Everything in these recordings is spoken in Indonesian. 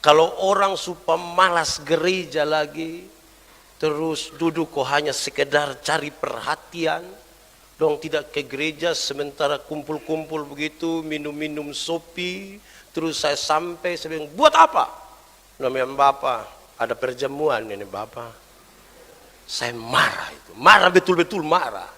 Kalau orang supaya malas gereja lagi, terus duduk kok hanya sekedar cari perhatian, dong tidak ke gereja sementara kumpul-kumpul begitu, minum-minum sopi, terus saya sampai, saya bilang, buat apa? Namanya Bapak, ada perjamuan ini Bapak. Saya marah itu, marah betul-betul marah.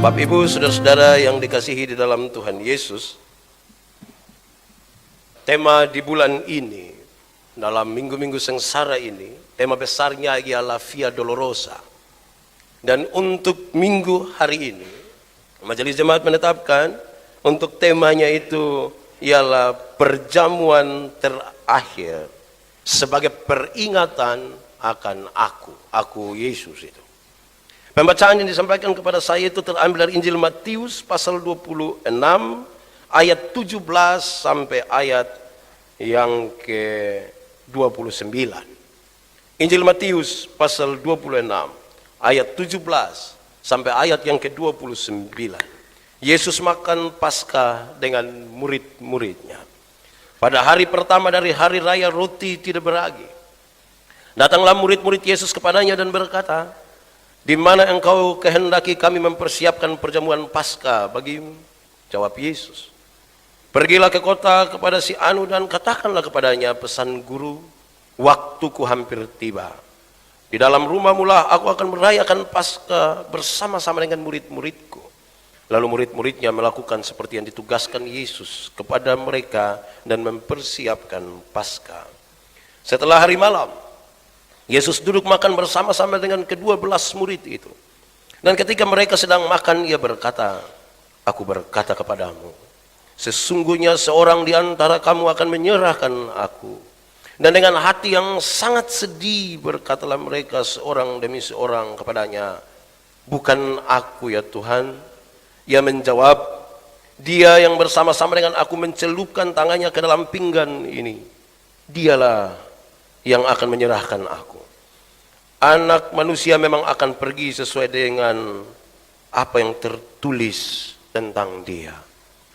Bapak Ibu saudara-saudara yang dikasihi di dalam Tuhan Yesus, tema di bulan ini, dalam minggu-minggu sengsara ini, tema besarnya ialah Via Dolorosa. Dan untuk minggu hari ini, Majelis Jemaat menetapkan untuk temanya itu ialah perjamuan terakhir sebagai peringatan akan aku Yesus itu. Pembacaan yang disampaikan kepada saya itu terambil dari Injil Matius pasal 26 ayat 17 sampai ayat yang ke-29. Injil Matius pasal 26 ayat 17 sampai ayat yang ke-29. Yesus makan Paskah dengan murid-muridnya. Pada hari pertama dari hari raya roti tidak beragi, datanglah murid-murid Yesus kepadanya dan berkata, "Di mana engkau kehendaki kami mempersiapkan perjamuan Paskah bagimu?" Jawab Yesus, "Pergilah ke kota kepada si Anu dan katakanlah kepadanya, pesan guru, waktuku hampir tiba. Di dalam rumahmu lah aku akan merayakan Paskah bersama-sama dengan murid-muridku." Lalu murid-muridnya melakukan seperti yang ditugaskan Yesus kepada mereka dan mempersiapkan Paskah. Setelah hari malam, Yesus duduk makan bersama-sama dengan ke-12 murid itu. Dan ketika mereka sedang makan, ia berkata, "Aku berkata kepadamu, sesungguhnya seorang di antara kamu akan menyerahkan aku." Dan dengan hati yang sangat sedih berkatalah mereka seorang demi seorang kepadanya, "Bukan aku ya Tuhan." Ia menjawab, "Dia yang bersama-sama dengan aku mencelupkan tangannya ke dalam pinggan ini, dialah yang akan menyerahkan aku. Anak manusia memang akan pergi sesuai dengan apa yang tertulis tentang dia.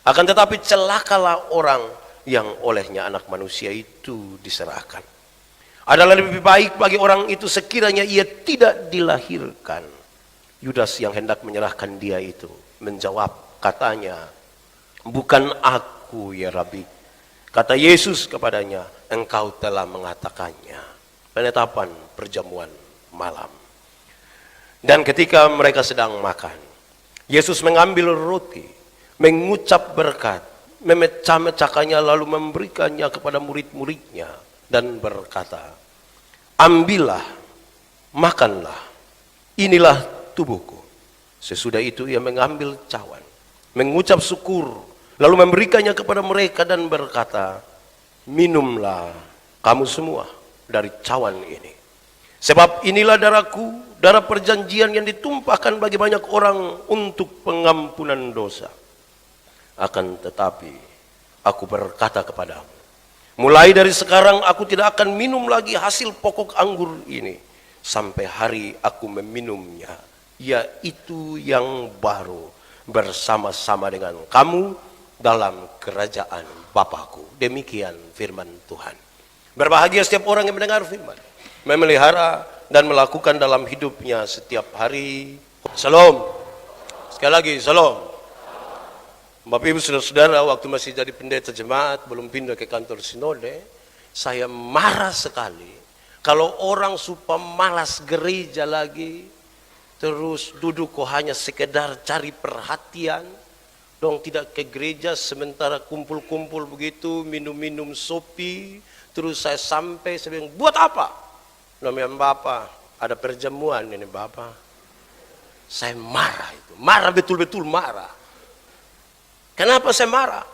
Akan tetapi celakalah orang yang olehnya anak manusia itu diserahkan. Adalah lebih baik bagi orang itu sekiranya ia tidak dilahirkan." Yudas yang hendak menyerahkan dia itu menjawab, katanya, "Bukan aku ya Rabi." Kata Yesus kepadanya, "Engkau telah mengatakannya." Penetapan perjamuan malam. Dan ketika mereka sedang makan, Yesus mengambil roti, mengucap berkat, memecah-mecahkannya lalu memberikannya kepada murid-muridnya dan berkata, "Ambillah, makanlah, inilah tubuhku." Sesudah itu ia mengambil cawan, mengucap syukur, lalu memberikannya kepada mereka dan berkata, "Minumlah kamu semua dari cawan ini. Sebab inilah darahku, darah perjanjian yang ditumpahkan bagi banyak orang untuk pengampunan dosa. Akan tetapi aku berkata kepadamu, mulai dari sekarang aku tidak akan minum lagi hasil pokok anggur ini sampai hari aku meminumnya, yaitu yang baru bersama-sama dengan kamu dalam kerajaan Bapakku." Demikian firman Tuhan. Berbahagia setiap orang yang mendengar firman, memelihara dan melakukan dalam hidupnya setiap hari. Salam. Sekali lagi, salam. Bapak Ibu saudara-saudara, waktu masih jadi pendeta jemaat, belum pindah ke kantor sinode, saya marah sekali kalau orang supaya malas gereja lagi, terus duduk kok hanya sekedar cari perhatian, dong tidak ke gereja sementara kumpul-kumpul begitu, minum-minum sopi, terus saya sampai, saya bilang, buat apa? Namanya Bapak, ada perjamuan ini Bapak. Saya marah itu, marah betul-betul marah. Kenapa saya marah?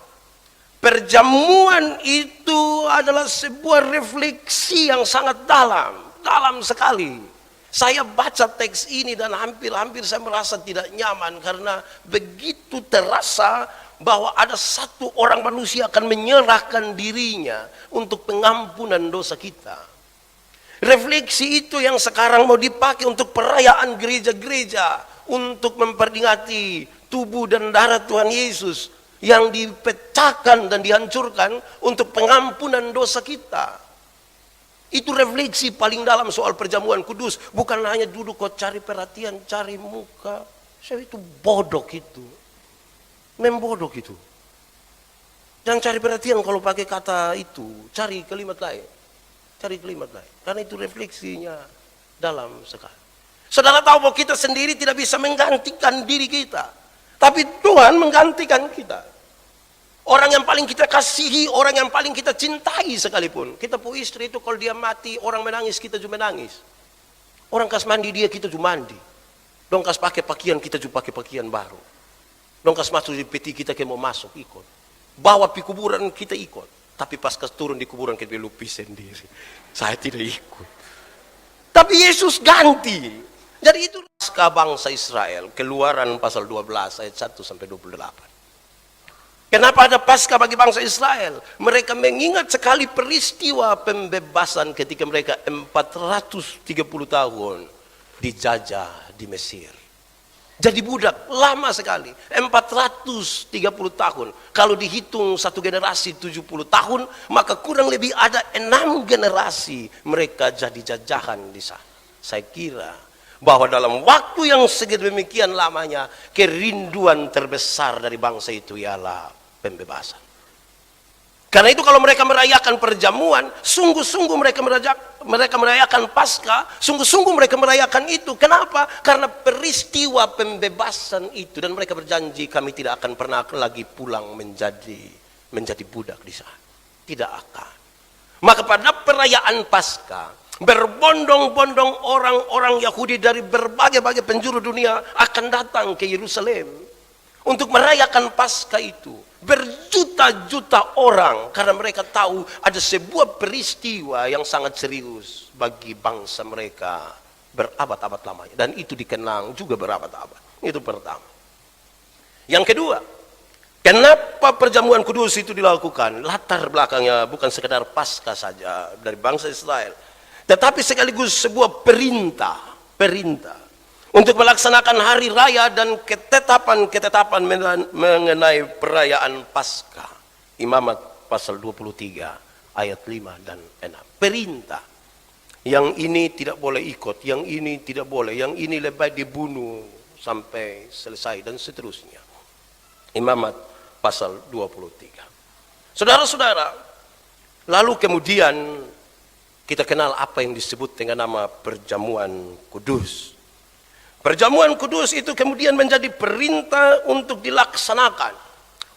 Perjamuan itu adalah sebuah refleksi yang sangat dalam sekali. Saya baca teks ini dan hampir saya merasa tidak nyaman karena begitu terasa bahwa ada satu orang manusia akan menyerahkan dirinya untuk pengampunan dosa kita. Refleksi itu yang sekarang mau dipakai untuk perayaan gereja-gereja, untuk memperingati tubuh dan darah Tuhan Yesus yang dipecahkan dan dihancurkan untuk pengampunan dosa kita. Itu refleksi paling dalam soal perjamuan kudus. Bukan hanya duduk kok cari perhatian, cari muka. Saya itu bodoh itu. Membodoh itu. Jangan cari perhatian kalau pakai kata itu. Cari kalimat lain. Cari kalimat lain. Karena itu refleksinya dalam sekali. Saudara tahu bahwa kita sendiri tidak bisa menggantikan diri kita. Tapi Tuhan menggantikan kita. Orang yang paling kita kasihi, orang yang paling kita cintai sekalipun. Kita punya istri itu kalau dia mati, orang menangis, kita juga menangis. Orang kas mandi dia, kita juga mandi. Dong kas pakai pakaian, kita juga pakai pakaian baru. Dong kas masuk di peti, kita mau masuk, ikut. Bawa pi kuburan, kita ikut. Tapi pas kas turun di kuburan, kita lupi sendiri. Saya tidak ikut. Tapi Yesus ganti. Jadi itu pasca bangsa Israel, Keluaran pasal 12 ayat 1 sampai 28. Kenapa ada pasca bagi bangsa Israel? Mereka mengingat sekali peristiwa pembebasan ketika mereka 430 tahun dijajah di Mesir. Jadi budak lama sekali, 430 tahun. Kalau dihitung satu generasi 70 tahun, maka kurang lebih ada 6 generasi mereka jadi jajahan di sana. Saya kira bahwa dalam waktu yang sedemikian lamanya, kerinduan terbesar dari bangsa itu ialah pembebasan. Karena itu kalau mereka merayakan perjamuan, sungguh-sungguh mereka merayakan Paskah, sungguh-sungguh mereka merayakan itu. Kenapa? Karena peristiwa pembebasan itu, dan mereka berjanji kami tidak akan pernah lagi pulang menjadi budak di sana. Tidak akan. Maka pada perayaan Paskah, berbondong-bondong orang-orang Yahudi dari berbagai-bagai penjuru dunia akan datang ke Yerusalem untuk merayakan Paskah itu. Berjuta-juta orang, karena mereka tahu ada sebuah peristiwa yang sangat serius bagi bangsa mereka berabad-abad lamanya, dan itu dikenang juga berabad-abad. Itu pertama. Yang kedua, kenapa perjamuan kudus itu dilakukan? Latar belakangnya bukan sekedar Paskah saja dari bangsa Israel, tetapi sekaligus sebuah perintah untuk melaksanakan hari raya dan ketetapan mengenai perayaan Paskah. Imamat pasal 23 ayat 5 dan 6. Perintah. Yang ini tidak boleh ikut, yang ini tidak boleh, yang ini lebih dibunuh sampai selesai dan seterusnya. Imamat pasal 23. Saudara-saudara, lalu kemudian kita kenal apa yang disebut dengan nama perjamuan kudus. Perjamuan kudus itu kemudian menjadi perintah untuk dilaksanakan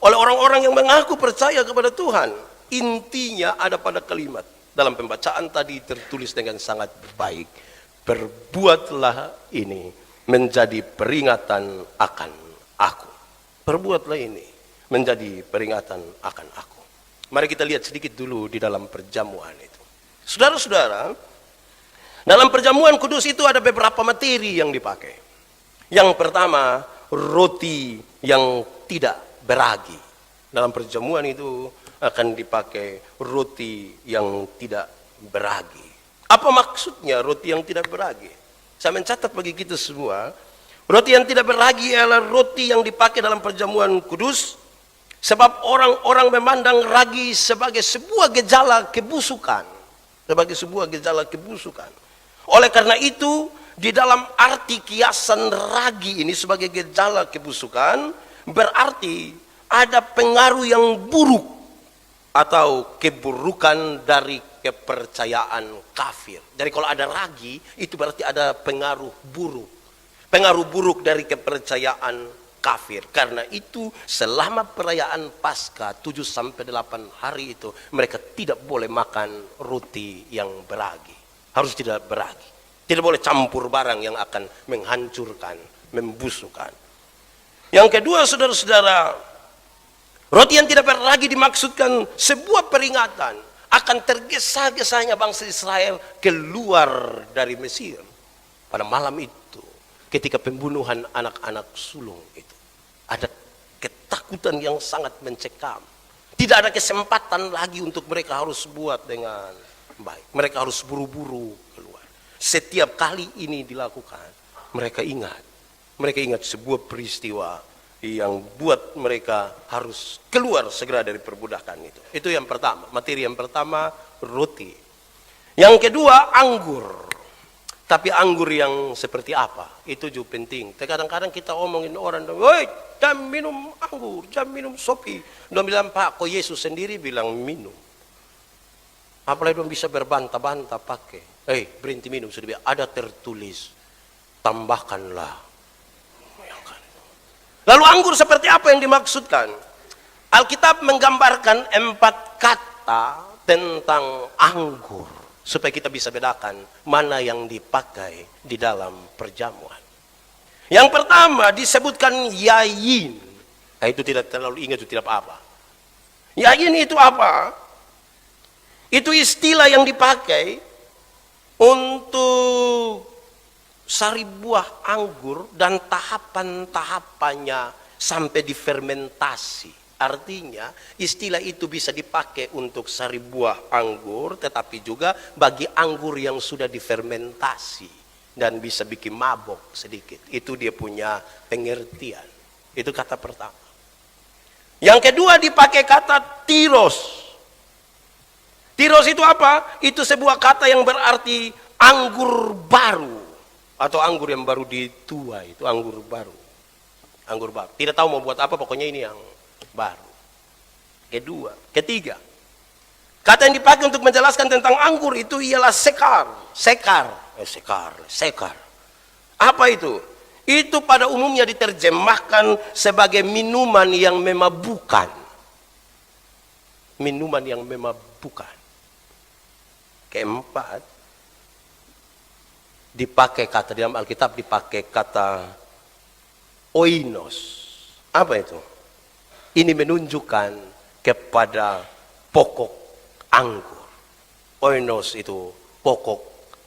oleh orang-orang yang mengaku percaya kepada Tuhan. Intinya ada pada kalimat. Dalam pembacaan tadi tertulis dengan sangat baik. Perbuatlah ini menjadi peringatan akan aku. Perbuatlah ini menjadi peringatan akan aku. Mari kita lihat sedikit dulu di dalam perjamuan itu. Saudara-saudara, dalam perjamuan kudus itu ada beberapa materi yang dipakai. Yang pertama, roti yang tidak beragi. Dalam perjamuan itu akan dipakai roti yang tidak beragi. Apa maksudnya roti yang tidak beragi? Saya mencatat bagi kita semua, roti yang tidak beragi adalah roti yang dipakai dalam perjamuan kudus, sebab orang-orang memandang ragi sebagai sebuah gejala kebusukan. Oleh karena itu, di dalam arti kiasan ragi ini sebagai gejala kebusukan, berarti ada pengaruh yang buruk atau keburukan dari kepercayaan kafir. Jadi kalau ada ragi, itu berarti ada pengaruh buruk. Pengaruh buruk dari kepercayaan kafir. Karena itu selama perayaan Paskah 7-8 hari itu, mereka tidak boleh makan roti yang beragi. Harus tidak beragi. Tidak boleh campur barang yang akan menghancurkan, membusukkan. Yang kedua, saudara-saudara, roti yang tidak beragi dimaksudkan sebuah peringatan akan tergesa-gesanya bangsa Israel keluar dari Mesir. Pada malam itu, ketika pembunuhan anak-anak sulung itu, ada ketakutan yang sangat mencekam. Tidak ada kesempatan lagi untuk mereka harus buat dengan baik. Mereka harus buru-buru keluar. Setiap kali ini dilakukan, mereka ingat sebuah peristiwa yang buat mereka harus keluar segera dari perbudakan itu. Itu yang pertama, materi yang pertama, roti. Yang kedua, anggur. Tapi anggur yang seperti apa? Itu juga penting. Kadang-kadang kita omongin orang, "Woi, jangan minum anggur, jangan minum sopi." Dia bilang, "Pak, kok Yesus sendiri bilang minum?" Apalagi dia bisa berbantah-bantah pakai. Berhenti minum, sudah ada tertulis, tambahkanlah. Lalu anggur seperti apa yang dimaksudkan? Alkitab menggambarkan 4 kata tentang anggur, supaya kita bisa bedakan mana yang dipakai di dalam perjamuan. Yang pertama disebutkan yayin. Itu tidak terlalu ingat, itu tidak apa-apa. Yayin itu apa? Itu istilah yang dipakai untuk sari buah anggur dan tahapan-tahapannya sampai difermentasi. Artinya istilah itu bisa dipakai untuk sari buah anggur, tetapi juga bagi anggur yang sudah difermentasi dan bisa bikin mabok sedikit. Itu dia punya pengertian. Itu kata pertama. Yang kedua dipakai kata tiros. Tiros itu apa? Itu sebuah kata yang berarti anggur baru, atau anggur yang baru dituai. Itu anggur baru. Anggur baru. Tidak tahu mau buat apa, pokoknya ini yang baru. Ketiga, kata yang dipakai untuk menjelaskan tentang anggur itu ialah sekar. Sekar. Apa itu? Itu pada umumnya diterjemahkan sebagai minuman yang memabukkan. Minuman yang memabukkan. Keempat, dipakai kata dalam Alkitab, dipakai kata oinos. Apa itu? Ini menunjukkan kepada pokok anggur. Oinos itu pokok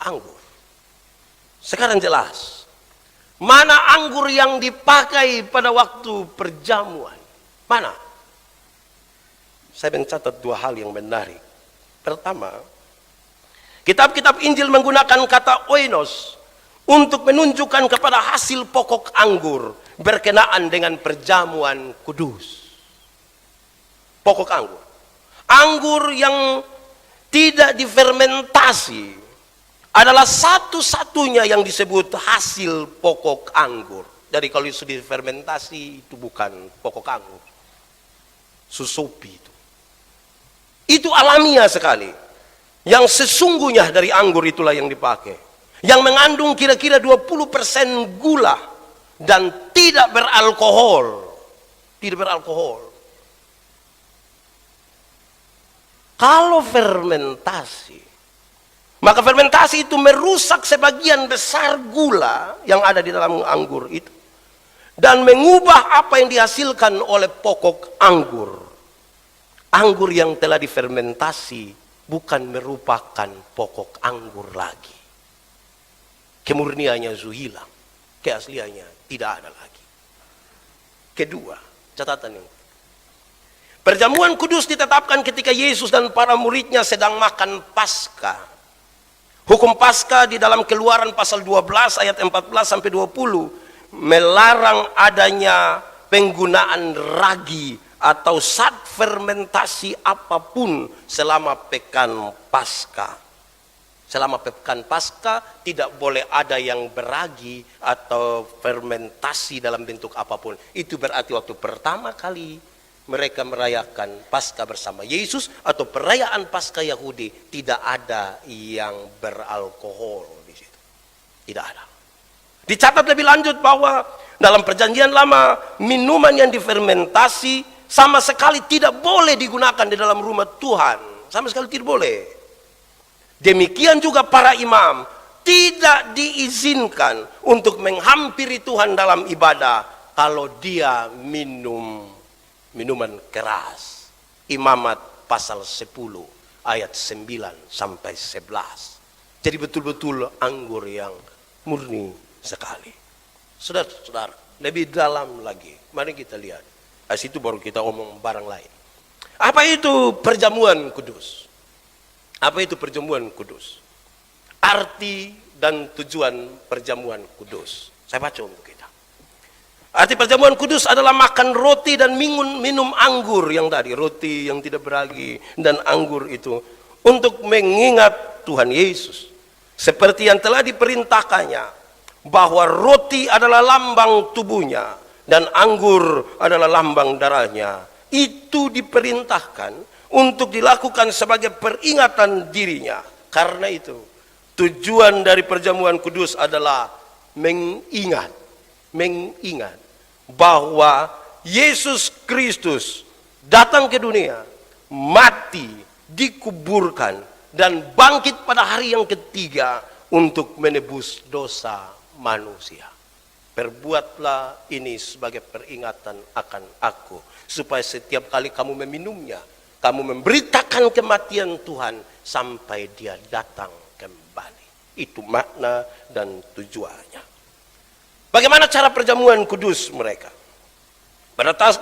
anggur. Sekarang jelas mana anggur yang dipakai pada waktu perjamuan. Mana? Saya mencatat 2 hal yang menarik. Pertama, kitab-kitab Injil menggunakan kata oinos untuk menunjukkan kepada hasil pokok anggur berkenaan dengan perjamuan kudus. Pokok anggur. Anggur yang tidak difermentasi adalah satu-satunya yang disebut hasil pokok anggur. Jadi kalau sudah difermentasi itu bukan pokok anggur. Susopi itu. Itu alamiah sekali. Yang sesungguhnya dari anggur itulah yang dipakai. Yang mengandung kira-kira 20% gula dan tidak beralkohol. Tidak beralkohol. Kalau fermentasi, maka fermentasi itu merusak sebagian besar gula yang ada di dalam anggur itu. Dan mengubah apa yang dihasilkan oleh pokok anggur. Anggur yang telah difermentasi bukan merupakan pokok anggur lagi. Kemurniannya hilang. Keasliannya tidak ada lagi. Kedua, catatan ini. Perjamuan kudus ditetapkan ketika Yesus dan para muridnya sedang makan Paskah. Hukum Paskah di dalam Keluaran pasal 12 ayat 14 sampai 20 melarang adanya penggunaan ragi atau zat fermentasi apapun selama pekan Paskah. Selama pekan Paskah tidak boleh ada yang beragi atau fermentasi dalam bentuk apapun. Itu berarti waktu pertama kali mereka merayakan Paskah bersama Yesus atau perayaan Paskah Yahudi, tidak ada yang beralkohol di situ. Tidak ada. Dicatat lebih lanjut bahwa dalam Perjanjian Lama minuman yang difermentasi sama sekali tidak boleh digunakan di dalam rumah Tuhan. Sama sekali tidak boleh. Demikian juga para imam tidak diizinkan untuk menghampiri Tuhan dalam ibadah kalau dia minum minuman keras. Imamat pasal 10 ayat 9 sampai 11. Jadi betul-betul anggur yang murni sekali. Saudara-saudara, lebih dalam lagi, mari kita lihat. Dari situ baru kita omong barang lain. Apa itu perjamuan kudus? Apa itu perjamuan kudus? Arti dan tujuan perjamuan kudus. Saya baca untuk kita. Arti perjamuan kudus adalah makan roti dan minum anggur yang tadi. Roti yang tidak beragi dan anggur itu. Untuk mengingat Tuhan Yesus. Seperti yang telah diperintahkannya. Bahwa roti adalah lambang tubuhnya. Dan anggur adalah lambang darahnya. Itu diperintahkan untuk dilakukan sebagai peringatan dirinya. Karena itu, tujuan dari perjamuan kudus adalah mengingat bahwa Yesus Kristus datang ke dunia, mati, dikuburkan, dan bangkit pada hari yang ketiga untuk menebus dosa manusia. Perbuatlah ini sebagai peringatan akan aku, supaya setiap kali kamu meminumnya, kamu memberitakan kematian Tuhan sampai dia datang kembali. Itu makna dan tujuannya. Bagaimana cara perjamuan kudus mereka?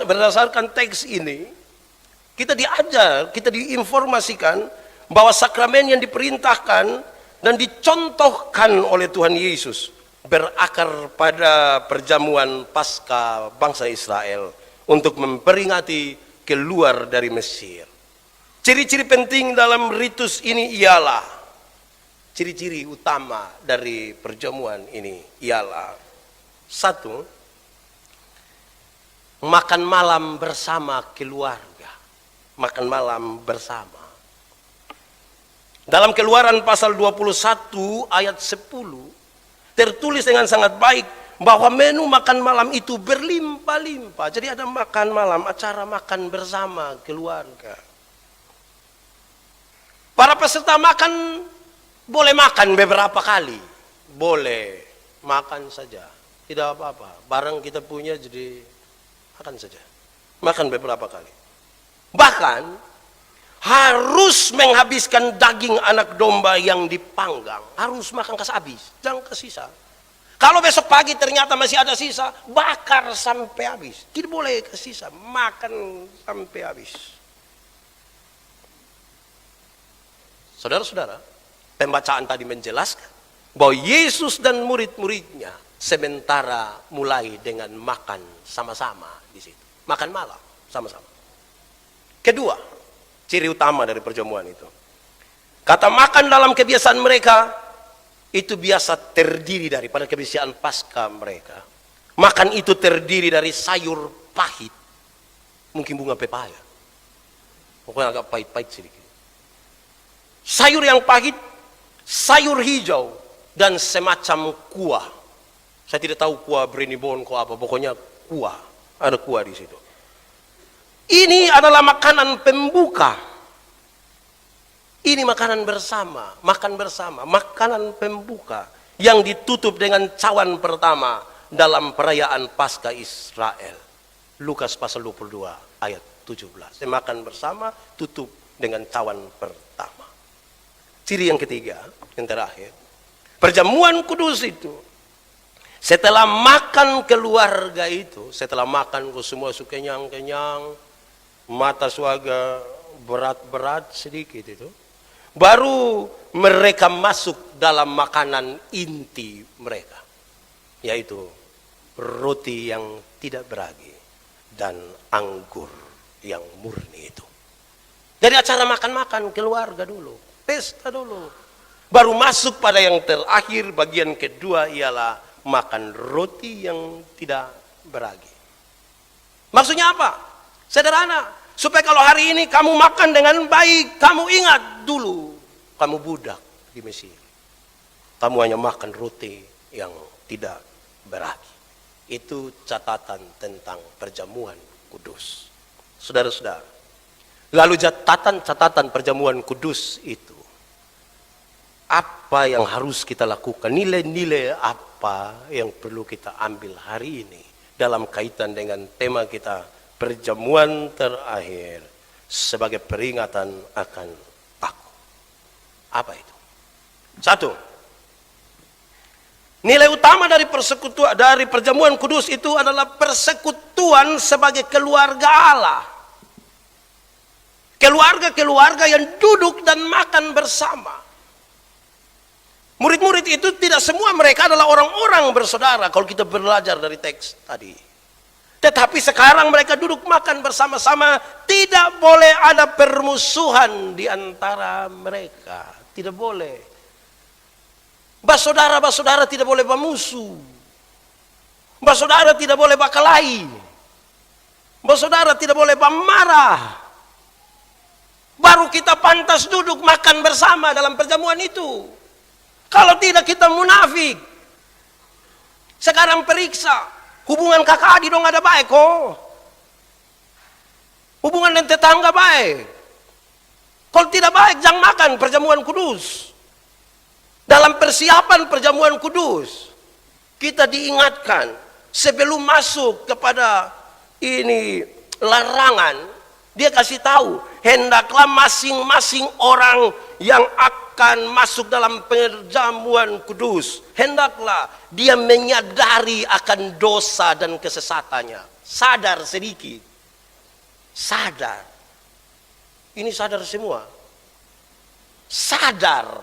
Berdasarkan teks ini, kita diajar, kita diinformasikan bahwa sakramen yang diperintahkan dan dicontohkan oleh Tuhan Yesus berakar pada perjamuan Paskah bangsa Israel untuk memperingati keluar dari Mesir. Ciri-ciri penting dalam ritus ini ialah, ciri-ciri utama dari perjamuan ini ialah, satu, makan malam bersama keluarga. Makan malam bersama. Dalam Keluaran pasal 21 ayat 10 tertulis dengan sangat baik bahwa menu makan malam itu berlimpah-limpah. Jadi ada makan malam, acara makan bersama keluarga. Para peserta makan boleh makan beberapa kali. Boleh makan saja, tidak apa-apa. Barang kita punya jadi makan saja. Makan beberapa kali. Bahkan harus menghabiskan daging anak domba yang dipanggang. Harus makan habis, jangan kesisa. Kalau besok pagi ternyata masih ada sisa, bakar sampai habis. Tidak boleh kesisa, makan sampai habis. Saudara-saudara, pembacaan tadi menjelaskan bahwa Yesus dan murid-muridnya sementara mulai dengan makan sama-sama di situ. Makan malam sama-sama. Kedua, ciri utama dari perjamuan itu. Kata makan dalam kebiasaan mereka itu biasa terdiri daripada kebiasaan Paskah mereka. Makan itu terdiri dari sayur pahit. Mungkin bunga pepaya. Pokoknya agak pahit-pahit sedikit. Sayur yang pahit, sayur hijau, dan semacam kuah. Saya tidak tahu kuah brenibon, kuah apa. Pokoknya kuah. Ada kuah di situ. Ini adalah makanan pembuka. Ini makanan bersama, makan bersama, makanan pembuka yang ditutup dengan cawan pertama dalam perayaan Paskah Israel. Lukas pasal 22 ayat 17. Makan bersama, tutup dengan cawan pertama. Ciri yang ketiga, yang terakhir, perjamuan kudus itu, setelah makan keluarga itu, setelah makan semua kenyang-kenyang, mata suaga berat-berat sedikit itu, baru mereka masuk dalam makanan inti mereka, yaitu roti yang tidak beragi dan anggur yang murni itu. Jadi acara makan-makan keluarga dulu, pesta dulu, baru masuk pada yang terakhir. Bagian kedua ialah makan roti yang tidak beragi. Maksudnya apa? Sederhana, supaya kalau hari ini kamu makan dengan baik, kamu ingat dulu kamu budak di Mesir. Kamu hanya makan roti yang tidak beragi. Itu catatan tentang perjamuan kudus. Saudara-saudara, lalu catatan perjamuan kudus itu, apa yang harus kita lakukan? Nilai-nilai apa yang perlu kita ambil hari ini dalam kaitan dengan tema kita, perjamuan terakhir sebagai peringatan akan aku. Apa itu? Satu, nilai utama dari persekutuan, dari perjamuan kudus itu adalah persekutuan sebagai keluarga Allah. Keluarga-keluarga yang duduk dan makan bersama. Murid-murid itu tidak semua mereka adalah orang-orang bersaudara kalau kita belajar dari teks tadi. Tetapi sekarang mereka duduk makan bersama-sama, tidak boleh ada permusuhan di antara mereka. Tidak boleh. Bersaudara-bersaudara tidak boleh bermusuh. Bersaudara tidak boleh berkelahi. Bersaudara tidak boleh bermarah. Baru kita pantas duduk makan bersama dalam perjamuan itu. Kalau tidak kita munafik. Sekarang periksa. Hubungan kakak adik dong ada baik kok. Hubungan dengan tetangga baik. Kalau tidak baik jangan makan perjamuan kudus. Dalam persiapan perjamuan kudus. Kita diingatkan. Sebelum masuk kepada ini larangan. Dia kasih tahu, hendaklah masing-masing orang yang akan masuk dalam perjamuan kudus, hendaklah dia menyadari akan dosa dan kesesatannya. Sadar sedikit. Sadar. Ini sadar semua. Sadar.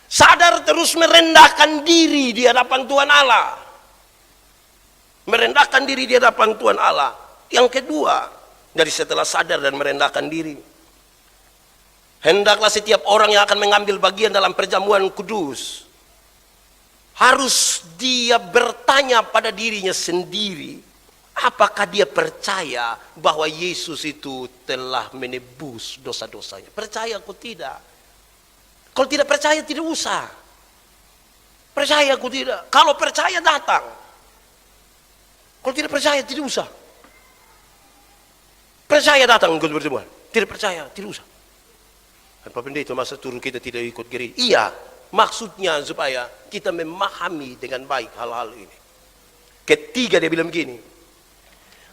Sadar terus merendahkan diri di hadapan Tuhan Allah. Merendahkan diri di hadapan Tuhan Allah. Yang kedua, dari setelah sadar dan merendahkan diri, hendaklah setiap orang yang akan mengambil bagian dalam perjamuan kudus, harus dia bertanya pada dirinya sendiri, apakah dia percaya bahwa Yesus itu telah menebus dosa-dosanya. Percaya atau tidak? Kalau tidak percaya tidak usah. Percaya atau tidak? Kalau percaya datang. Kalau tidak percaya tidak usah. Percaya datang ikut pertemuan, tidak percaya tidak usah. Pak Pendeta masa turun kita tidak ikut gereja? Iya, maksudnya supaya kita memahami dengan baik hal-hal ini. Ketiga dia bilang begini,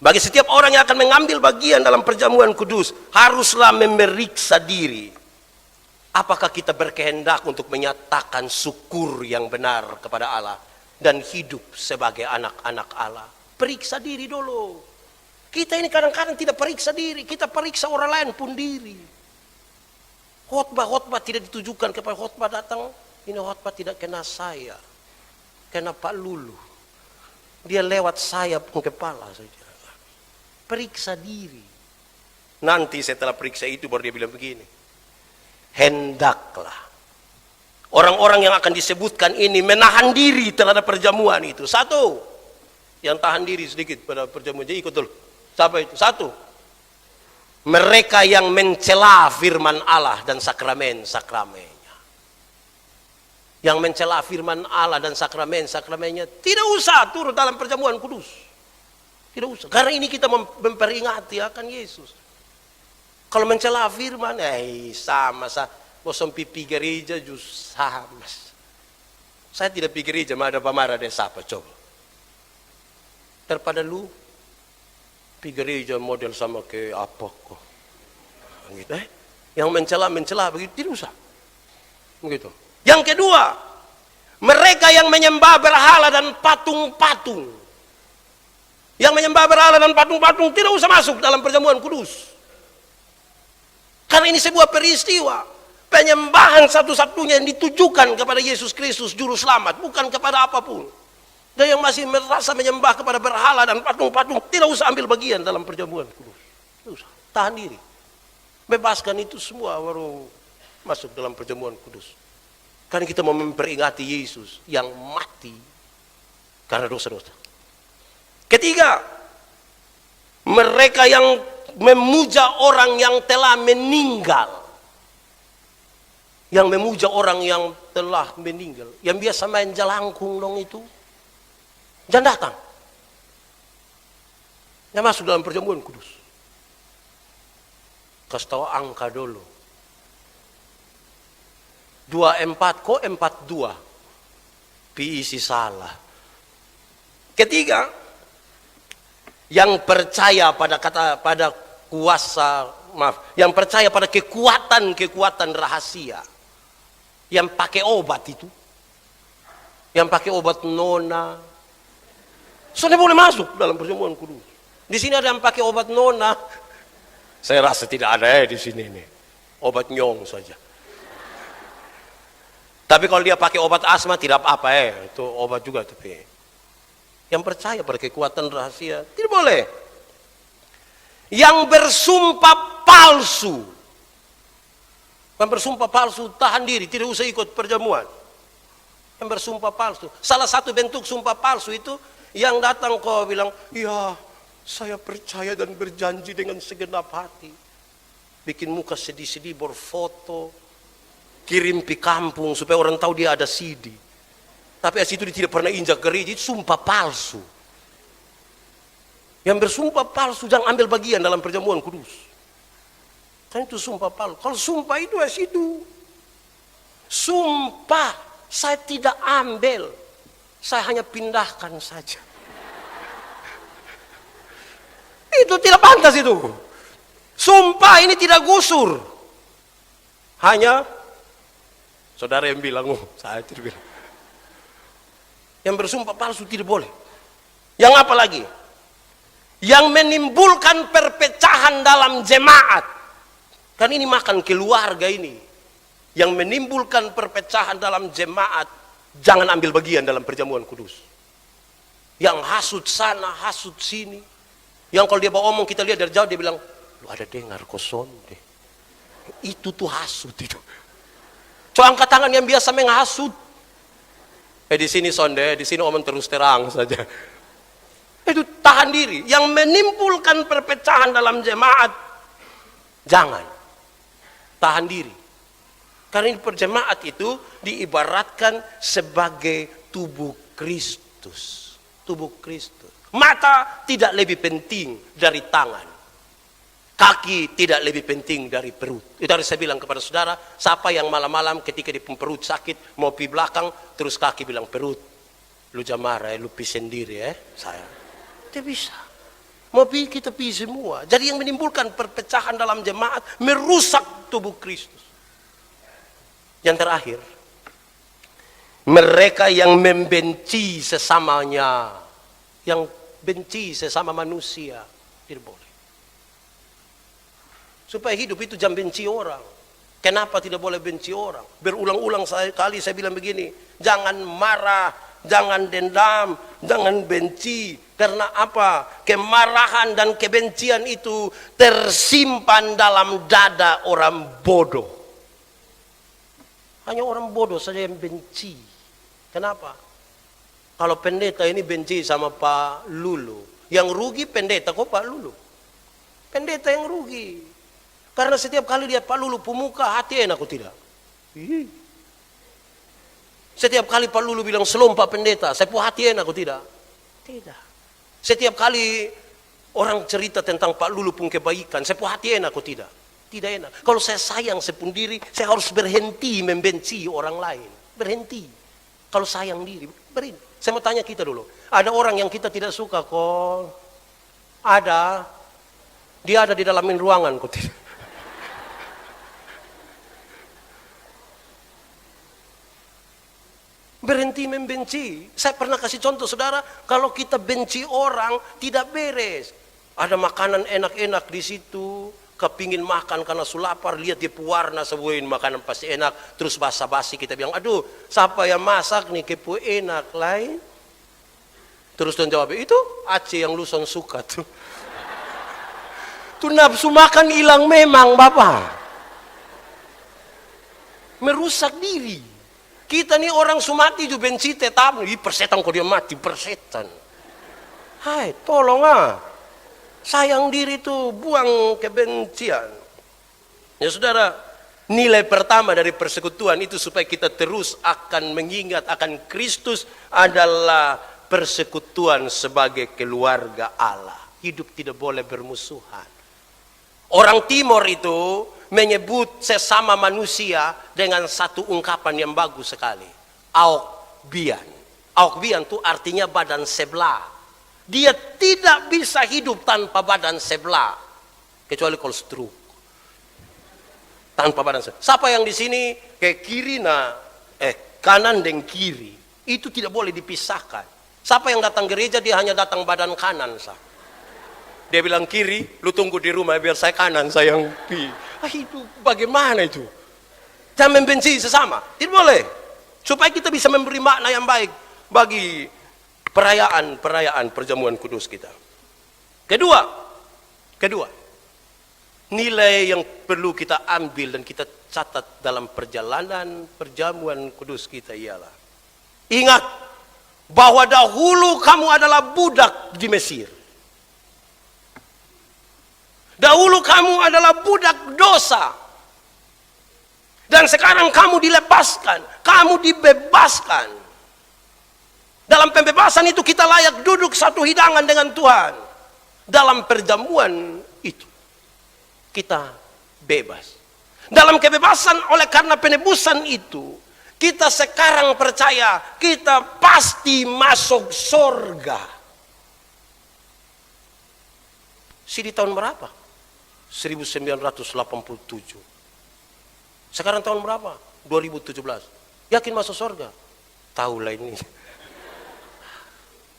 bagi setiap orang yang akan mengambil bagian dalam perjamuan kudus, haruslah memeriksa diri. Apakah kita berkehendak untuk menyatakan syukur yang benar kepada Allah dan hidup sebagai anak-anak Allah? Periksa diri dulu. Kita ini kadang-kadang tidak periksa diri, kita periksa orang lain pun diri. Khotbah tidak ditujukan kepada khotbah datang, ini khotbah tidak kena saya, kena Pak Lulu. Dia lewat saya pun kepala saja. Periksa diri. Nanti setelah periksa itu baru dia bilang begini. Hendaklah orang-orang yang akan disebutkan ini menahan diri terhadap perjamuan itu. Satu, yang tahan diri sedikit pada perjamuan, jadi ikut dulu. Siapa itu? Satu, mereka yang mencela firman Allah dan sakramen-sakramennya. Yang mencela firman Allah dan sakramen-sakramennya tidak usah turun dalam perjamuan kudus. Tidak usah. Karena ini kita memperingati akan Yesus. Kalau mencela firman, sama. Bosom pipi gereja just sama. Saya tidak pergi gereja, ada pemarah dan siapa coba. Daripada lu pergi gereja model sama ke apa kok. Gitu, Yang mencela begitu tidak usah. Begitu. Yang kedua, mereka yang menyembah berhala dan patung-patung. Yang menyembah berhala dan patung-patung tidak usah masuk dalam perjamuan kudus. Karena ini sebuah peristiwa penyembahan satu-satunya yang ditujukan kepada Yesus Kristus juru selamat, bukan kepada apapun. Dan yang masih merasa menyembah kepada berhala dan patung-patung tidak usah ambil bagian dalam perjamuan kudus. Tidak usah. Tahan diri. Bebaskan itu semua baru masuk dalam perjamuan kudus. Karena kita mau memperingati Yesus yang mati karena dosa-dosa. Ketiga, mereka yang memuja orang yang telah meninggal. Yang memuja orang yang telah meninggal. Yang biasa main jalangkung dong itu. Jangan datang. Yang masuk dalam perjamuan kudus. Kasih tahu angka dulu. 24 kok 42. PIC salah. Ketiga, yang percaya pada yang percaya pada kekuatan rahasia. Yang pakai obat itu. Yang pakai obat nona. Soalnya boleh masuk dalam perjamuan kudus. Di sini ada yang pakai obat nona. Saya rasa tidak ada di sini nih. Obat nyong saja. Tapi kalau dia pakai obat asma tidak apa-apa itu obat juga. Tapi yang percaya pada kekuatan rahasia tidak boleh. Yang bersumpah palsu, tahan diri, tidak usah ikut perjamuan. Yang bersumpah palsu, salah satu bentuk sumpah palsu itu yang datang kau bilang, ya saya percaya dan berjanji dengan segenap hati. Bikin muka sedih-sedih, berfoto, kirim di kampung supaya orang tahu dia ada CD. Tapi as itu dia tidak pernah injak gereja, itu sumpah palsu. Yang bersumpah palsu jangan ambil bagian dalam perjamuan kudus. Kan itu sumpah palsu. Kalau sumpah itu as itu. Sumpah saya tidak ambil, saya hanya pindahkan saja. Itu tidak pantas itu. Sumpah ini tidak gusur. Hanya saudara yang bilang, oh saya tidak bilang. Yang bersumpah palsu tidak boleh. Yang apa lagi? Yang menimbulkan perpecahan dalam jemaat. Kan ini makan keluarga ini. Yang menimbulkan perpecahan dalam jemaat, jangan ambil bagian dalam perjamuan kudus. Yang hasut sana, hasut sini. Yang kalau dia bawa omong kita lihat dari jauh dia bilang, lu ada dengar koson deh. Itu tuh hasut itu. Coba angkat tangan yang biasa menghasut. Di sini sonde, di sini omong terus terang saja. Itu tahan diri. Yang menimbulkan perpecahan dalam jemaat, jangan. Tahan diri. Karena perjemaat itu diibaratkan sebagai tubuh Kristus. Tubuh Kristus. Mata tidak lebih penting dari tangan. Kaki tidak lebih penting dari perut. Itu harus saya bilang kepada saudara, siapa yang malam-malam ketika di perut sakit, mau pergi belakang, terus kaki bilang perut. Lu jamara, lu pi sendiri saya. Tidak bisa. Mau pergi kita pergi semua. Jadi yang menimbulkan perpecahan dalam jemaat, merusak tubuh Kristus. Yang terakhir, mereka yang membenci sesamanya, yang benci sesama manusia, tidak boleh. Supaya hidup itu jangan benci orang. Kenapa tidak boleh benci orang? Berulang-ulang kali saya bilang begini, jangan marah, jangan dendam, jangan benci. Karena apa? Kemarahan dan kebencian itu tersimpan dalam dada orang bodoh. Hanya orang bodoh saja yang benci. Kenapa? Kalau pendeta ini benci sama Pak Lulu, yang rugi pendeta kok Pak Lulu. Pendeta yang rugi. Karena setiap kali lihat Pak Lulu pemuka, hati enak kok tidak. Setiap kali Pak Lulu bilang selom Pak Pendeta, saya puas hati enak kok tidak. Tidak. Setiap kali orang cerita tentang Pak Lulu pun kebaikan, saya puas hati enak kok tidak. Tidak enak. Kalau saya sayang sepundiri, saya harus berhenti membenci orang lain. Berhenti. Kalau sayang diri, berhenti. Saya mau tanya kita dulu. Ada orang yang kita tidak suka kok. Ada. Dia ada di dalam ruangan kok tidak. Berhenti membenci. Saya pernah kasih contoh saudara, kalau kita benci orang tidak beres. Ada makanan enak-enak di situ, kepingin makan karena sulapar, lihat dia pewarna sebuahin makanan pasti enak, terus basa-basi kita bilang, aduh, siapa yang masak nih kepo enak lain. Terus dia jawab, itu Aceh yang Luson suka tuh. Tuh nafsu makan hilang memang Bapak. Merusak diri. Kita nih orang Sumati juga benci tetap, persetan kok dia mati, persetan. Hai, tolong sayang diri itu, buang kebencian. Ya saudara, nilai pertama dari persekutuan itu supaya kita terus akan mengingat akan Kristus adalah persekutuan sebagai keluarga Allah. Hidup tidak boleh bermusuhan. Orang Timur itu menyebut sesama manusia dengan satu ungkapan yang bagus sekali. Aokbian. Aokbian itu artinya badan sebelah. Dia tidak bisa hidup tanpa badan sebelah. Kecuali kalau stroke. Tanpa badan sebelah. Siapa yang di sini ke kiri kanan dan kiri. Itu tidak boleh dipisahkan. Siapa yang datang gereja dia hanya datang badan kanan. Dia bilang kiri, lu tunggu di rumah biar saya kanan, saya yang pi. Itu bagaimana itu? Jangan membenci sesama, tidak boleh. Supaya kita bisa memberi makna yang baik bagi perayaan perjamuan kudus kita. Kedua, nilai yang perlu kita ambil dan kita catat dalam perjalanan perjamuan kudus kita ialah, ingat bahwa dahulu kamu adalah budak di Mesir. Dahulu kamu adalah budak dosa. Dan sekarang kamu dilepaskan, kamu dibebaskan. Dalam pembebasan itu kita layak duduk satu hidangan dengan Tuhan. Dalam perjamuan itu kita bebas. Dalam kebebasan oleh karena penebusan itu, kita sekarang percaya kita pasti masuk surga. Di tahun berapa? 1987. Sekarang tahun berapa? 2017. Yakin masuk surga? Tahu lah ini.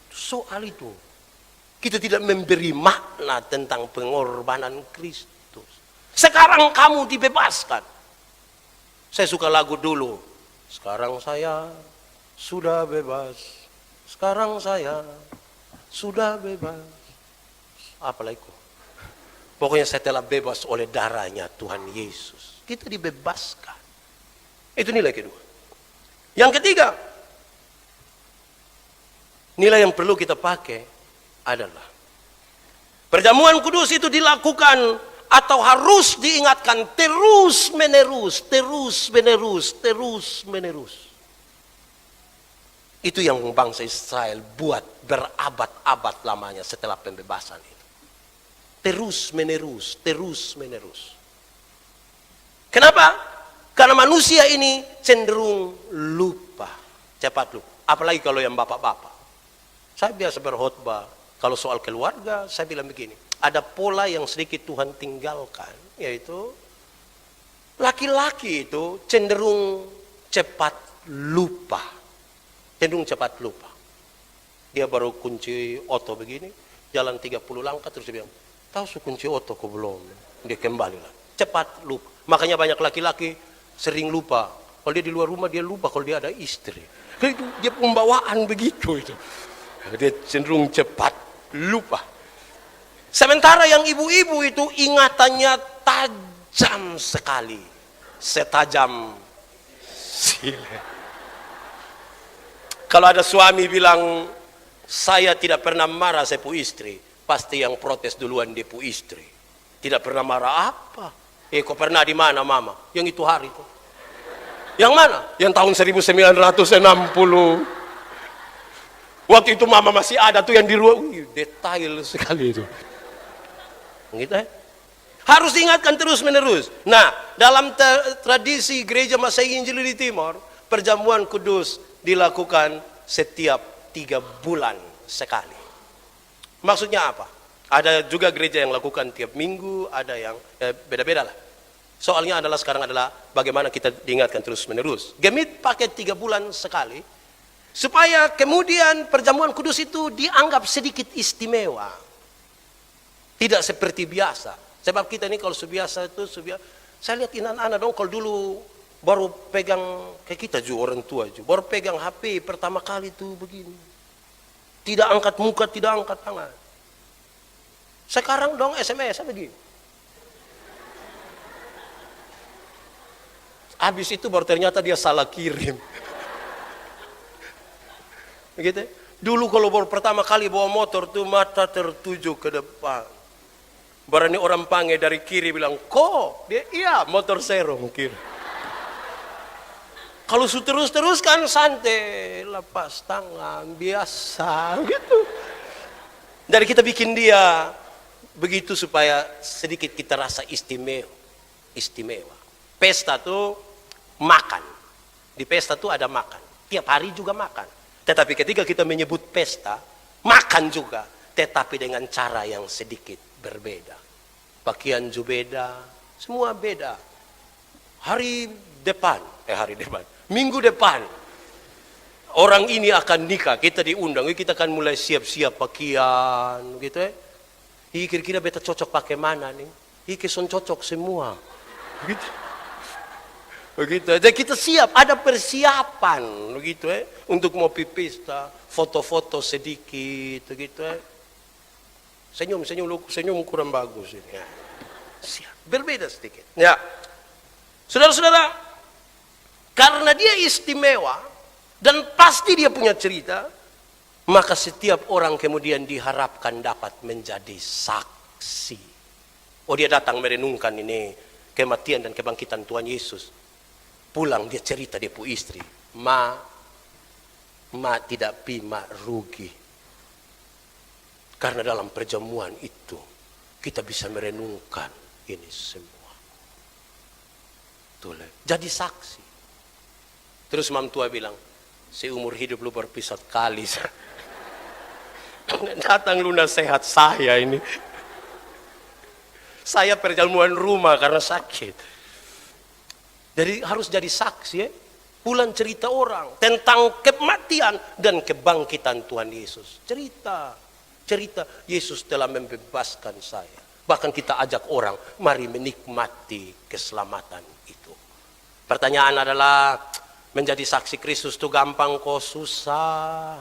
Soal itu. Kita tidak memberi makna tentang pengorbanan Kristus. Sekarang kamu dibebaskan. Saya suka lagu dulu. Sekarang saya sudah bebas. Sekarang saya sudah bebas. Apalagi? Pokoknya saya telah bebas oleh darahnya Tuhan Yesus. Kita dibebaskan. Itu nilai kedua. Yang ketiga, nilai yang perlu kita pakai adalah perjamuan kudus itu dilakukan atau harus diingatkan terus menerus. Itu yang bangsa Israel buat berabad-abad lamanya setelah pembebasan itu. Terus menerus. Kenapa? Karena manusia ini cenderung lupa, cepat lupa. Apalagi kalau yang bapak-bapak. Saya biasa berkhotbah, kalau soal keluarga, saya bilang begini. Ada pola yang sedikit Tuhan tinggalkan, yaitu laki-laki itu cenderung cepat lupa. Dia baru kunci oto begini, jalan 30 langkah terus dia bilang, tahu su kunci oto kok belum? Dia kembali lah. Cepat lupa. Makanya banyak laki-laki sering lupa. Kalau dia di luar rumah dia lupa kalau dia ada istri. Itu dia pembawaan begitu itu. Dia cenderung cepat lupa. Sementara yang ibu-ibu itu ingatannya tajam sekali. Setajam silet. Kalau ada suami bilang, saya tidak pernah marah saya pu istri. Pasti yang protes duluan dia pu istri. Tidak pernah marah apa? Kok pernah di mana mama? Yang itu hari itu. Yang mana? Yang tahun 1960. Waktu itu mama masih ada tuh yang di ruang. Detail sekali itu. Gitu ya. Harus diingatkan terus menerus. Nah, dalam tradisi gereja Masehi Injili di Timor, perjamuan kudus dilakukan setiap 3 bulan sekali. Maksudnya apa? Ada juga gereja yang lakukan tiap minggu, ada yang beda-beda lah. Soalnya sekarang adalah bagaimana kita diingatkan terus menerus. Gemit pakai 3 bulan sekali, supaya kemudian perjamuan kudus itu dianggap sedikit istimewa. Tidak seperti biasa. Sebab kita ini kalau sebiasa itu, saya lihat anak-anak dong kalau dulu baru pegang, kayak kita juga orang tua juga, baru pegang HP pertama kali itu begini. Tidak angkat muka, tidak angkat tangan. Sekarang dong SMS begini. Habis itu baru ternyata dia salah kirim. Begitu. Dulu kalau baru pertama kali bawa motor tuh mata tertuju ke depan. Barani orang panggil dari kiri bilang, kok? Dia, iya motor serong kiri. Kalau terus kan santai, lepas tangan, biasa gitu. Dari kita bikin dia begitu supaya sedikit kita rasa istimewa. Pesta tuh makan. Di pesta tuh ada makan. Tiap hari juga makan. Tetapi ketika kita menyebut pesta, makan juga. Tetapi dengan cara yang sedikit berbeda. Pakaian juga beda, semua beda. Minggu depan, orang ini akan nikah, kita diundang, kita akan mulai siap-siap pakaian, gitu ya. Kira-kira beta cocok pakai mana nih? Son cocok semua. Begitu. Begitu. Jadi kita siap, ada persiapan begitu untuk mau pesta, foto-foto sedikit begitu Senyum kurang bagus ini. Ya. Siap. Berbeda sedikit. Ya. Saudara-saudara, karena dia istimewa dan pasti dia punya cerita, maka setiap orang kemudian diharapkan dapat menjadi saksi. Oh, dia datang merenungkan ini kematian dan kebangkitan Tuhan Yesus. Pulang dia cerita dia pu istri, ma tidak pima rugi. Karena dalam perjamuan itu kita bisa merenungkan ini semua. Jadi saksi. Terus mam tua bilang, seumur hidup lu berpisah kali. Datang lu nasihat saya ini. Saya perjamuan rumah karena sakit. Jadi harus jadi saksi Pulang cerita orang tentang kematian dan kebangkitan Tuhan Yesus. Cerita Yesus telah membebaskan saya. Bahkan kita ajak orang, mari menikmati keselamatan itu. Pertanyaan adalah, menjadi saksi Kristus itu gampang kok susah?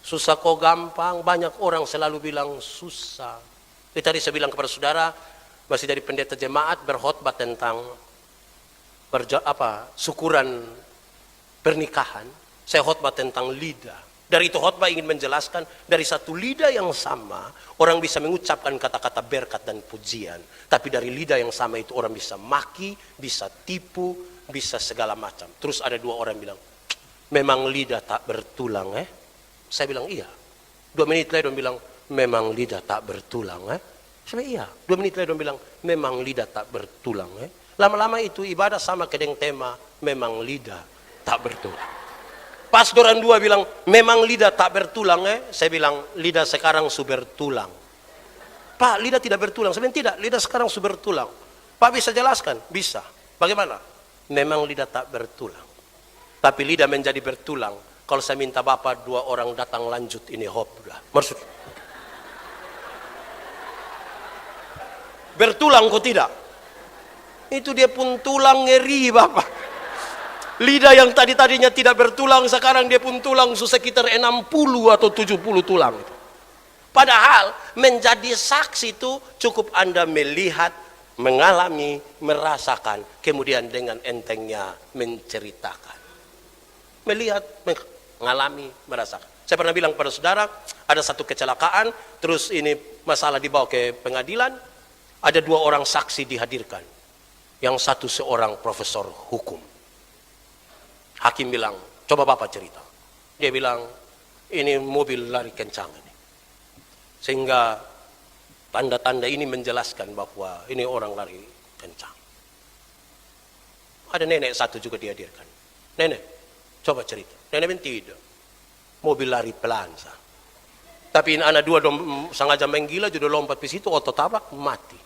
Susah kok gampang? Banyak orang selalu bilang susah. Tadi saya bilang kepada saudara, masih dari pendeta jemaat berkhotbah tentang syukuran pernikahan. Saya khotbah tentang lidah. Dari itu khotbah ingin menjelaskan, dari satu lidah yang sama, orang bisa mengucapkan kata-kata berkat dan pujian. Tapi dari lidah yang sama itu orang bisa maki, bisa tipu, bisa segala macam. Terus ada dua orang bilang, memang lidah tak bertulang Saya bilang iya. 2 menit lagi dia bilang, memang lidah tak bertulang Saya bilang iya. 2 menit lagi dia bilang, memang lidah tak bertulang Lama-lama itu ibadah sama kedeng tema, memang lidah tak bertulang. Pas orang dua bilang, memang lidah tak bertulang saya bilang, lidah sekarang sudah bertulang. Pak, lidah tidak bertulang. Saya bilang, tidak, lidah sekarang sudah bertulang. Pak bisa jelaskan? Bisa. Bagaimana? Memang lidah tak bertulang. Tapi lidah menjadi bertulang kalau saya minta Bapak 2 orang datang lanjut ini khotbah. Maksud bertulang kok tidak? Itu dia pun tulang ngeri Bapak. Lidah yang tadinya tidak bertulang, sekarang dia pun tulang sekitar 60 atau 70 tulang. Padahal menjadi saksi itu cukup Anda melihat, mengalami, merasakan, kemudian dengan entengnya menceritakan. Melihat, mengalami, merasakan. Saya pernah bilang kepada saudara, ada satu kecelakaan, terus ini masalah dibawa ke pengadilan, ada 2 orang saksi dihadirkan. Yang satu seorang profesor hukum. Hakim bilang, coba Bapak cerita. Dia bilang, ini mobil lari kencang ini. Sehingga tanda-tanda ini menjelaskan bahwa ini orang lari kencang. Ada nenek satu juga dihadirkan. Nenek, coba cerita. Nenek bilang tidak. Mobil lari pelan. Tapi ini anak 2 sengaja menggila, sudah lompat ke situ, otot tabrak, mati.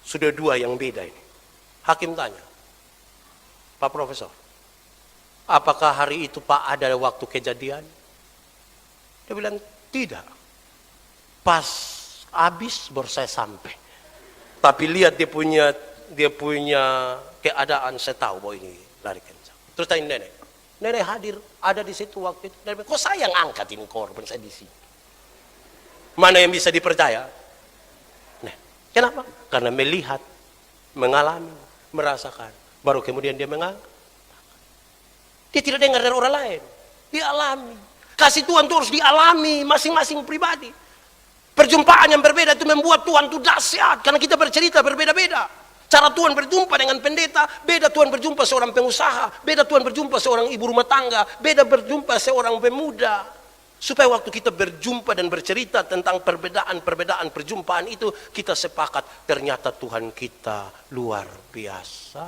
Sudah 2 yang beda ini. Hakim tanya, Pak Profesor, apakah hari itu Pak ada waktu kejadian? Dia bilang, tidak. Pas habis baru saya sampai. Tapi lihat dia punya keadaan, saya tahu bahwa ini lari kencang. Terus tanya nenek hadir, ada di situ waktu itu. Nenek, kok saya yang angkat ini korban saya di sini? Mana yang bisa dipercaya? Nah, kenapa? Karena melihat, mengalami, merasakan, baru kemudian dia mengangkat. Dia tidak dengar dari orang lain, dia alami. Kasih Tuhan itu harus dialami masing-masing pribadi. Perjumpaan yang berbeda itu membuat Tuhan itu dahsyat, karena kita bercerita berbeda-beda. Cara Tuhan berjumpa dengan pendeta, beda Tuhan berjumpa seorang pengusaha, beda Tuhan berjumpa seorang ibu rumah tangga, beda berjumpa seorang pemuda. Supaya waktu kita berjumpa dan bercerita tentang perbedaan perjumpaan itu, kita sepakat ternyata Tuhan kita luar biasa.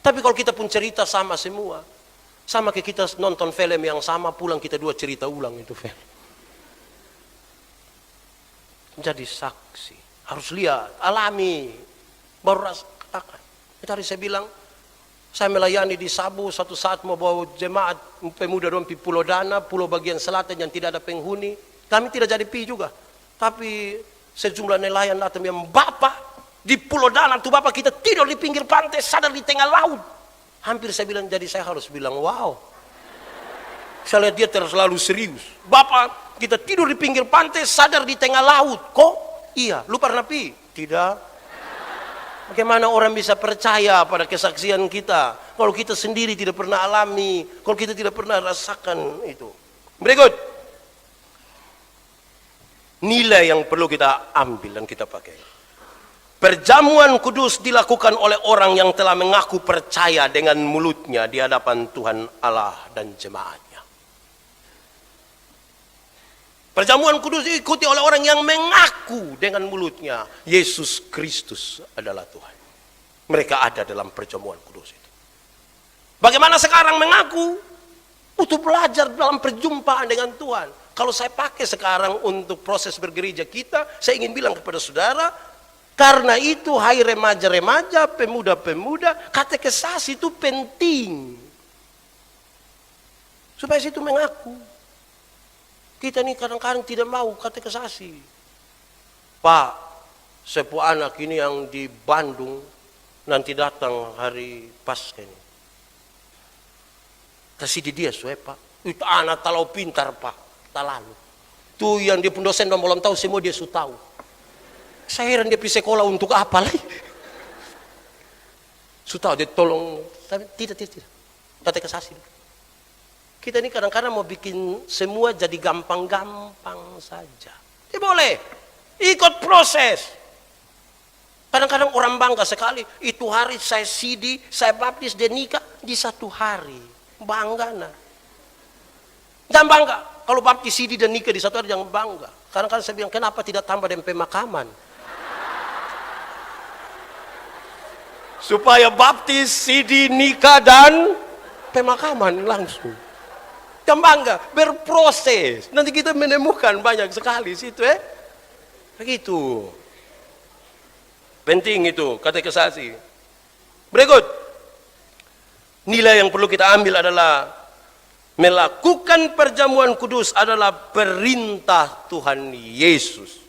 Tapi kalau kita pun cerita sama semua, sama kayak kita nonton film yang sama, pulang kita 2 cerita ulang itu film. Menjadi saksi, harus lihat, alami, baru rasakan. Tadi saya bilang, saya melayani di Sabu, satu saat mau bawa jemaat pemuda di Pulau Dana, pulau bagian selatan yang tidak ada penghuni. Kami tidak jadi pi juga. Tapi sejumlah nelayan datang yang, Bapak, di Pulau Danan tuh Bapak kita tidur di pinggir pantai, sadar di tengah laut. Hampir saya bilang, jadi saya harus bilang, wow. Saya lihat dia terlalu serius. Bapak, kita tidur di pinggir pantai, sadar di tengah laut. Kok? Iya. Lu pernah pi? Tidak. Bagaimana orang bisa percaya pada kesaksian kita kalau kita sendiri tidak pernah alami, kalau kita tidak pernah rasakan itu. Berikut, nilai yang perlu kita ambil dan kita pakai. Perjamuan kudus dilakukan oleh orang yang telah mengaku percaya dengan mulutnya di hadapan Tuhan Allah dan jemaatnya. Perjamuan kudus diikuti oleh orang yang mengaku dengan mulutnya Yesus Kristus adalah Tuhan. Mereka ada dalam perjamuan kudus itu. Bagaimana sekarang mengaku? Butuh belajar dalam perjumpaan dengan Tuhan. Kalau saya pakai sekarang untuk proses bergereja kita, saya ingin bilang kepada saudara, karena itu hai remaja-remaja, pemuda-pemuda, katekesasi itu penting. Supaya situ mengaku. Kita ini kadang-kadang tidak mau katekesasi. Pak, sepupu anak ini yang di Bandung nanti datang hari Paskah ini. Kasih di dia Pak. Itu anak talau pintar Pak, talalu. Tuh yang dia pun dosen dan belum tahu semua dia sudah tahu. Saya heran dia pergi sekolah untuk apa lagi? Sudah tahu dia tolong, tapi tidak. Katekesasi. Kita ini kadang-kadang mau bikin semua jadi gampang-gampang saja. Tidak boleh. Ikut proses. Kadang-kadang orang bangga sekali. Itu hari saya sidi, saya baptis dan nikah di satu hari. Bangga nah. Jangan bangga. Kalau baptis sidi dan nikah di satu hari jangan bangga. Kadang-kadang saya bilang, kenapa tidak tambah dengan pemakaman? Supaya baptis, sidi, nikah dan pemakaman langsung. Jangan bangga, berproses. Nanti kita menemukan banyak sekali situ begitu. Penting itu katekesasi. Berikut, nilai yang perlu kita ambil adalah melakukan perjamuan kudus adalah perintah Tuhan Yesus.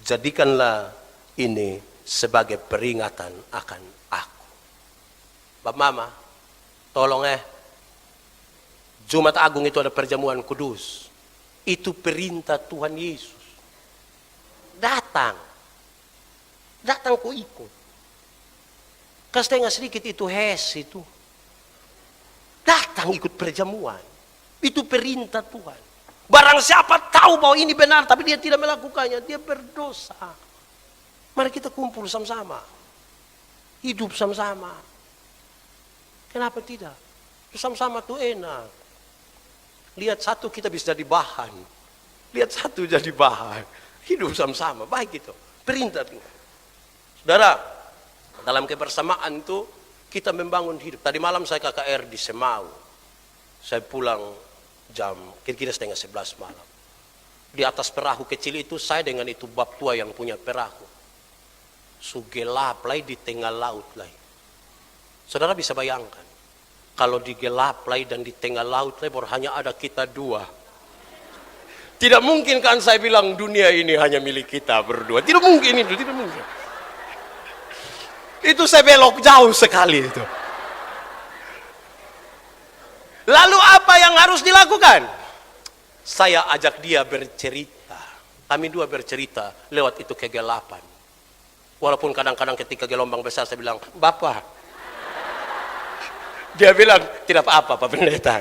Jadikanlah ini sebagai peringatan akan aku. Bapak Mama, tolong Jumat Agung itu ada perjamuan kudus. Itu perintah Tuhan Yesus. Datang ku ikut. Setengah sedikit itu itu. Datang ikut perjamuan. Itu perintah Tuhan. Barang siapa tahu bahwa ini benar tapi dia tidak melakukannya, dia berdosa. Mari kita kumpul sama-sama. Hidup sama-sama. Kenapa tidak? Sama-sama tuh enak. Lihat satu kita bisa jadi bahan. Lihat satu jadi bahan. Hidup sama-sama. Baik itu. Perintah Tuhan. Saudara, dalam kebersamaan itu kita membangun hidup. Tadi malam saya KKR di Semau. Saya pulang jam kira-kira 10:30 malam. Di atas perahu kecil itu saya dengan itu bab tua yang punya perahu. Sugelap lagi di tengah laut lagi. Saudara bisa bayangkan. Kalau digelap lagi dan di tengah laut baru hanya ada kita dua. Tidak mungkin kan saya bilang dunia ini hanya milik kita berdua. Tidak mungkin itu, tidak mungkin. Itu saya belok jauh sekali itu. Lalu apa yang harus dilakukan? Saya ajak dia bercerita. Kami dua bercerita lewat itu kegelapan. Walaupun kadang-kadang ketika gelombang besar saya bilang, Bapak. Dia bilang, tidak apa-apa Pak Pendeta.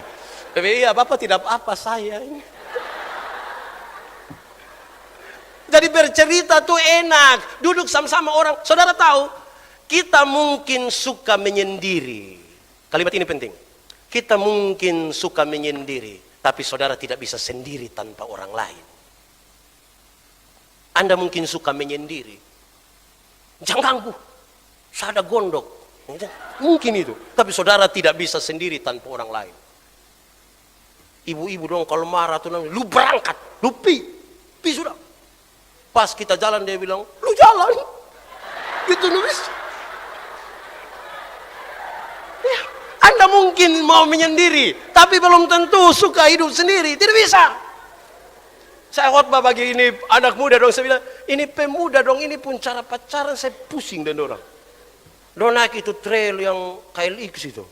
Tapi iya Bapak tidak apa-apa saya ini. Jadi bercerita tuh enak. Duduk sama-sama orang. Saudara tahu, kita mungkin suka menyendiri. Kalimat ini penting. Kita mungkin suka menyendiri. Tapi saudara tidak bisa sendiri tanpa orang lain. Anda mungkin suka menyendiri. Jangan ganggu. Saya ada gondok. Mungkin itu. Tapi saudara tidak bisa sendiri tanpa orang lain. Ibu-ibu dong kalau marah tuh lu berangkat, lu pi sudah. Pas kita jalan dia bilang, lu jalan. Gitu nulis. Ya, Anda mungkin mau menyendiri, tapi belum tentu suka hidup sendiri. Tidak bisa. Saya khotbah bagi ini anak muda dong, saya bilang, ini pemuda dong, ini pun cara pacaran saya pusing dan orang. Dong naik itu trail yang KLX itu.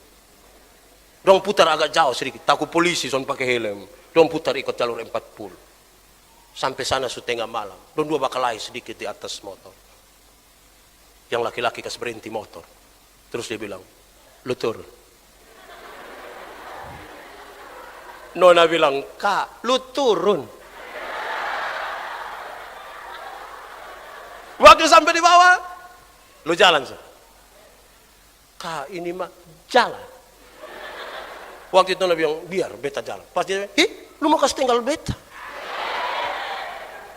Dong putar agak jauh sedikit, takut polisi son pakai helm. Dong putar ikut jalur 40. Sampai sana setengah malam. Dong dua bakalai sedikit di atas motor. Yang laki-laki kasih berhenti motor. Terus dia bilang, lu turun. Nona bilang, Kak, lu turun. Waktu sampai di bawah, lu jalan sih. Kak, ini mah jalan. Waktu itu Nona bilang, biar beta jalan. Pas dia, lu mau kasih tinggal beta?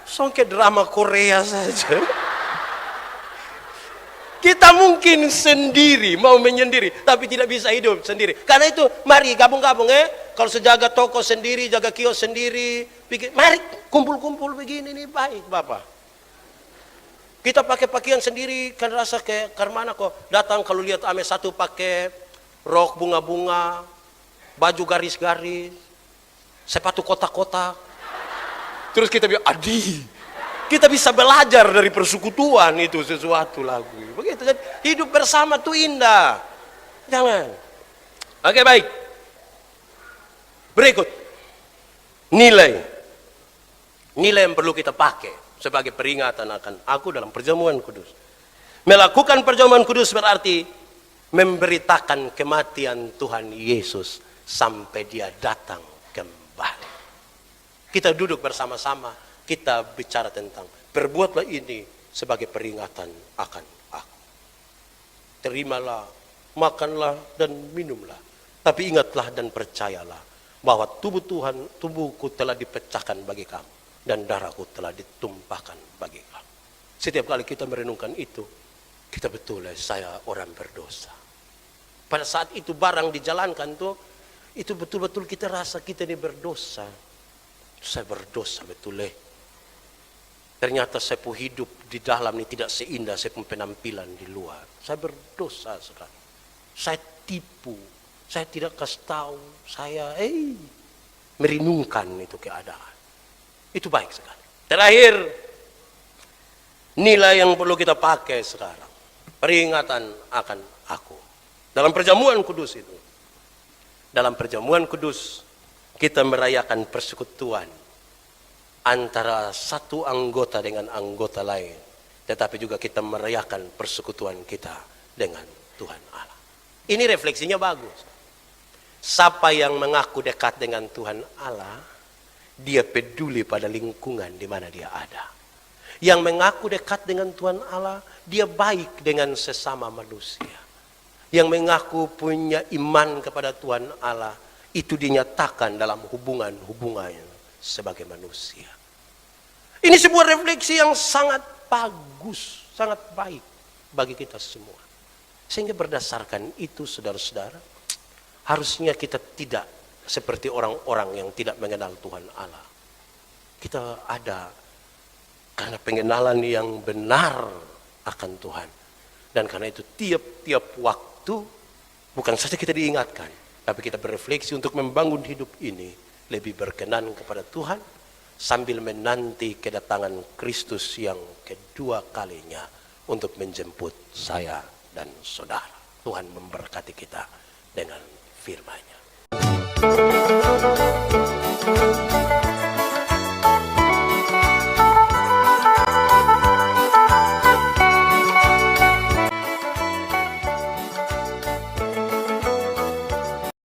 Songke drama Korea saja. Kita mungkin sendiri, mau menyendiri, tapi tidak bisa hidup sendiri. Karena itu, mari gabung-gabung Kalau sejaga toko sendiri, jaga kios sendiri, mari kumpul-kumpul begini nih baik, Bapak. Kita pakai pakaian sendiri, kan rasa kayak karmana kok. Datang kalau lihat ame satu pakai rok bunga-bunga, baju garis-garis, sepatu kotak-kotak. Terus kita bilang, adi, kita bisa belajar dari persekutuan itu sesuatu lagu. Begitu, jadi hidup bersama tuh indah. Jangan. Oke, baik. Berikut. Nilai yang perlu kita pakai sebagai peringatan akan aku dalam perjamuan kudus. Melakukan perjamuan kudus berarti memberitakan kematian Tuhan Yesus sampai dia datang kembali. Kita duduk bersama-sama, kita bicara tentang perbuatlah ini sebagai peringatan akan aku. Terimalah, makanlah dan minumlah. Tapi ingatlah dan percayalah bahwa tubuhku telah dipecahkan bagi kamu. Dan darahku telah ditumpahkan bagi kamu. Setiap kali kita merenungkan itu, kita betul saya orang berdosa. Pada saat itu barang dijalankan tuh, itu betul-betul kita rasa kita ini berdosa. Saya berdosa betul Ternyata saya pun hidup di dalam ini tidak seindah saya pun penampilan di luar. Saya berdosa sekali. Saya tipu. Saya tidak kasih tahu. Saya merenungkan itu keadaan. Itu baik sekali. Terakhir, nilai yang perlu kita pakai sekarang. Peringatan akan aku. Dalam perjamuan kudus itu. Dalam perjamuan kudus, kita merayakan persekutuan antara satu anggota dengan anggota lain. Tetapi juga kita merayakan persekutuan kita dengan Tuhan Allah. Ini refleksinya bagus. Siapa yang mengaku dekat dengan Tuhan Allah, dia peduli pada lingkungan di mana dia ada. Yang mengaku dekat dengan Tuhan Allah, dia baik dengan sesama manusia. Yang mengaku punya iman kepada Tuhan Allah, itu dinyatakan dalam hubungan-hubungannya sebagai manusia. Ini sebuah refleksi yang sangat bagus, sangat baik bagi kita semua. Sehingga berdasarkan itu, saudara-saudara, harusnya kita tidak seperti orang-orang yang tidak mengenal Tuhan Allah. Kita ada karena pengenalan yang benar akan Tuhan. Dan karena itu tiap-tiap waktu bukan saja kita diingatkan, tapi kita berefleksi untuk membangun hidup ini lebih berkenan kepada Tuhan sambil menanti kedatangan Kristus yang kedua kalinya untuk menjemput saya dan saudara. Tuhan memberkati kita dengan firman-Nya.